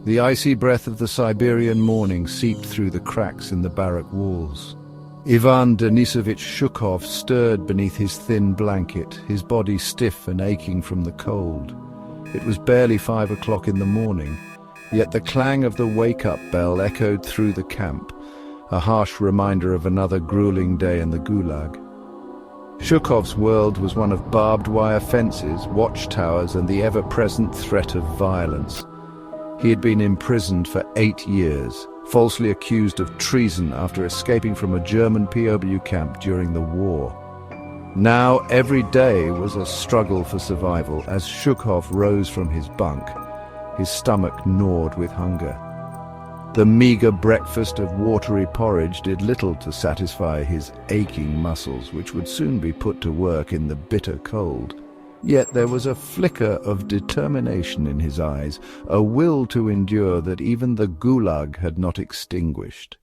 The icy breath of the Siberian morning seeped through the cracks in the barrack walls. Ivan Denisovich Shukhov stirred beneath his thin blanket, his body stiff and aching from the cold. It was barely 5 o'clock in the morning, yet the clang of the wake-up bell echoed through the camp, a harsh reminder of another grueling day in the Gulag. Shukhov's world was one of barbed wire fences, watchtowers, and the ever-present threat of violence. He had been imprisoned for 8 years, falsely accused of treason after escaping from a German POW camp during the war. Now every day was a struggle for survival as Shukhov rose from his bunk, his stomach gnawed with hunger. The meager breakfast of watery porridge did little to satisfy his aching muscles, which would soon be put to work in the bitter cold. Yet there was a flicker of determination in his eyes, a will to endure that even the Gulag had not extinguished.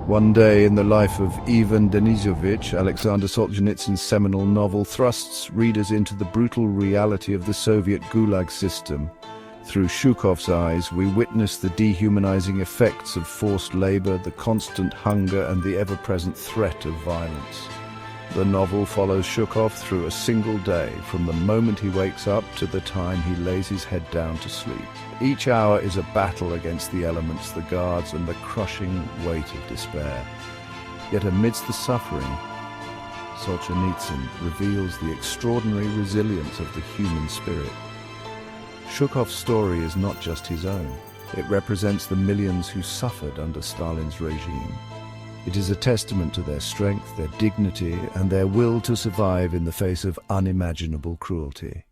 One day in the life of Ivan Denisovich, Alexander Solzhenitsyn's seminal novel thrusts readers into the brutal reality of the Soviet Gulag system. Through Shukhov's eyes, we witness the dehumanizing effects of forced labor, the constant hunger, and the ever-present threat of violence. The novel follows Shukhov through a single day, from the moment he wakes up to the time he lays his head down to sleep. Each hour is a battle against the elements, the guards, and the crushing weight of despair. Yet amidst the suffering, Solzhenitsyn reveals the extraordinary resilience of the human spirit. Shukhov's story is not just his own. It represents the millions who suffered under Stalin's regime. It is a testament to their strength, their dignity, and their will to survive in the face of unimaginable cruelty.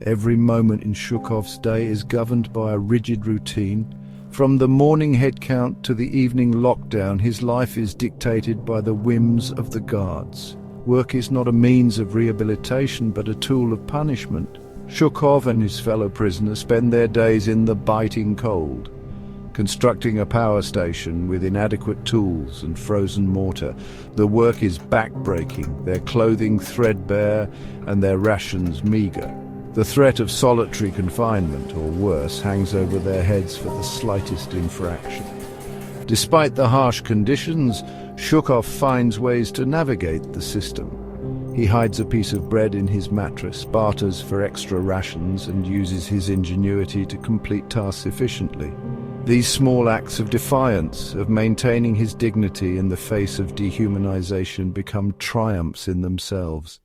Every moment in Shukhov's day is governed by a rigid routine. From the morning head count to the evening lockdown, his life is dictated by the whims of the guards. Work is not a means of rehabilitation, but a tool of punishment. Shukhov and his fellow prisoners spend their days in the biting cold, constructing a power station with inadequate tools and frozen mortar. The work is back-breaking, their clothing threadbare and their rations meager. The threat of solitary confinement, or worse, hangs over their heads for the slightest infraction. Despite the harsh conditions, Shukhov finds ways to navigate the system. He hides a piece of bread in his mattress, barters for extra rations, and uses his ingenuity to complete tasks efficiently. These small acts of defiance, of maintaining his dignity in the face of dehumanization, become triumphs in themselves.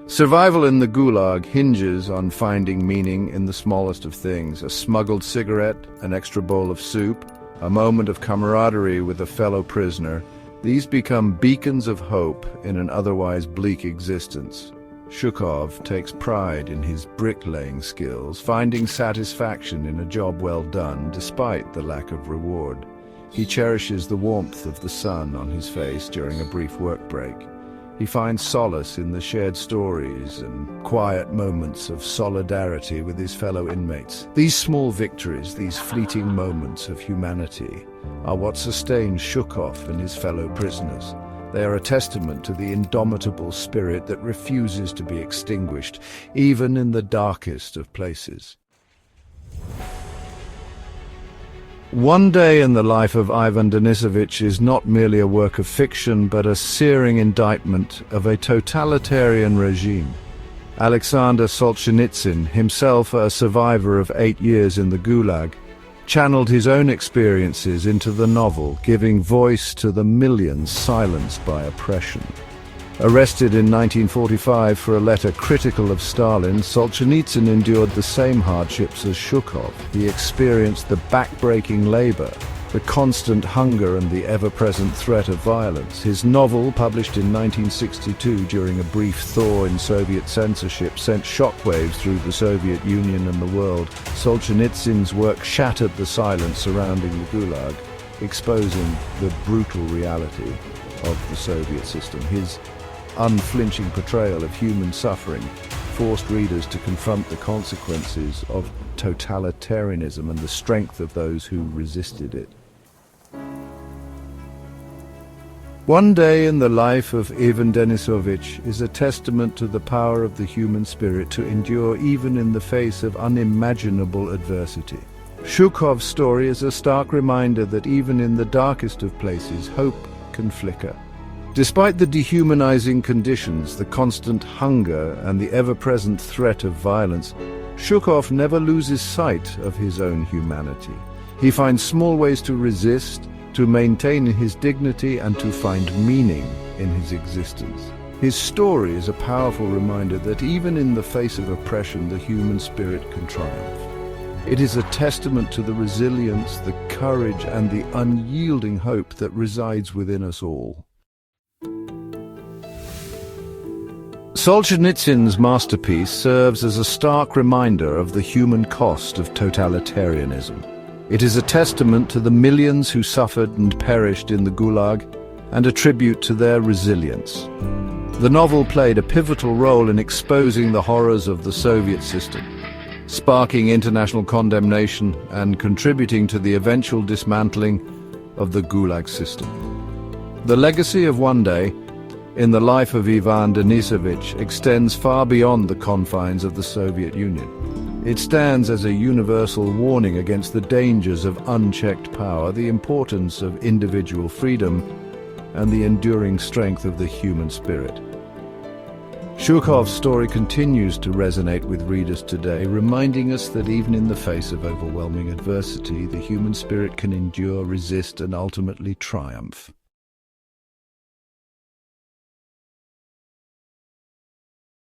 Survival in the Gulag hinges on finding meaning in the smallest of things: a smuggled cigarette, an extra bowl of soup, a moment of camaraderie with a fellow prisoner. These become beacons of hope in an otherwise bleak existence. Shukhov takes pride in his bricklaying skills, finding satisfaction in a job well done despite the lack of reward. He cherishes the warmth of the sun on his face during a brief work break. He finds solace in the shared stories and quiet moments of solidarity with his fellow inmates. These small victories, these fleeting moments of humanity, are what sustain Shukhov and his fellow prisoners. They are a testament to the indomitable spirit that refuses to be extinguished, even in the darkest of places. One day in the life of Ivan Denisovich is not merely a work of fiction, but a searing indictment of a totalitarian regime. Alexander Solzhenitsyn, himself a survivor of 8 years in the Gulag, channeled his own experiences into the novel, giving voice to the millions silenced by oppression. Arrested in 1945 for a letter critical of Stalin, Solzhenitsyn endured the same hardships as Shukhov. He experienced the back-breaking labor, the constant hunger, and the ever-present threat of violence. His novel, published in 1962 during a brief thaw in Soviet censorship, sent shockwaves through the Soviet Union and the world. Solzhenitsyn's work shattered the silence surrounding the Gulag, exposing the brutal reality of the Soviet system. His unflinching portrayal of human suffering forced readers to confront the consequences of totalitarianism and the strength of those who resisted it. One day in the life of Ivan Denisovich is a testament to the power of the human spirit to endure even in the face of unimaginable adversity. Shukhov's story is a stark reminder that even in the darkest of places, hope can flicker. Despite the dehumanizing conditions, the constant hunger, and the ever-present threat of violence, Shukhov never loses sight of his own humanity. He finds small ways to resist, to maintain his dignity, and to find meaning in his existence. His story is a powerful reminder that even in the face of oppression, the human spirit can triumph. It is a testament to the resilience, the courage, and the unyielding hope that resides within us all. Solzhenitsyn's masterpiece serves as a stark reminder of the human cost of totalitarianism. It is a testament to the millions who suffered and perished in the Gulag, and a tribute to their resilience. The novel played a pivotal role in exposing the horrors of the Soviet system, sparking international condemnation and contributing to the eventual dismantling of the Gulag system. The legacy of One Day in the Life of Ivan Denisovich extends far beyond the confines of the Soviet Union. It stands as a universal warning against the dangers of unchecked power, the importance of individual freedom, and the enduring strength of the human spirit. Shukhov's story continues to resonate with readers today, reminding us that even in the face of overwhelming adversity, the human spirit can endure, resist, and ultimately triumph.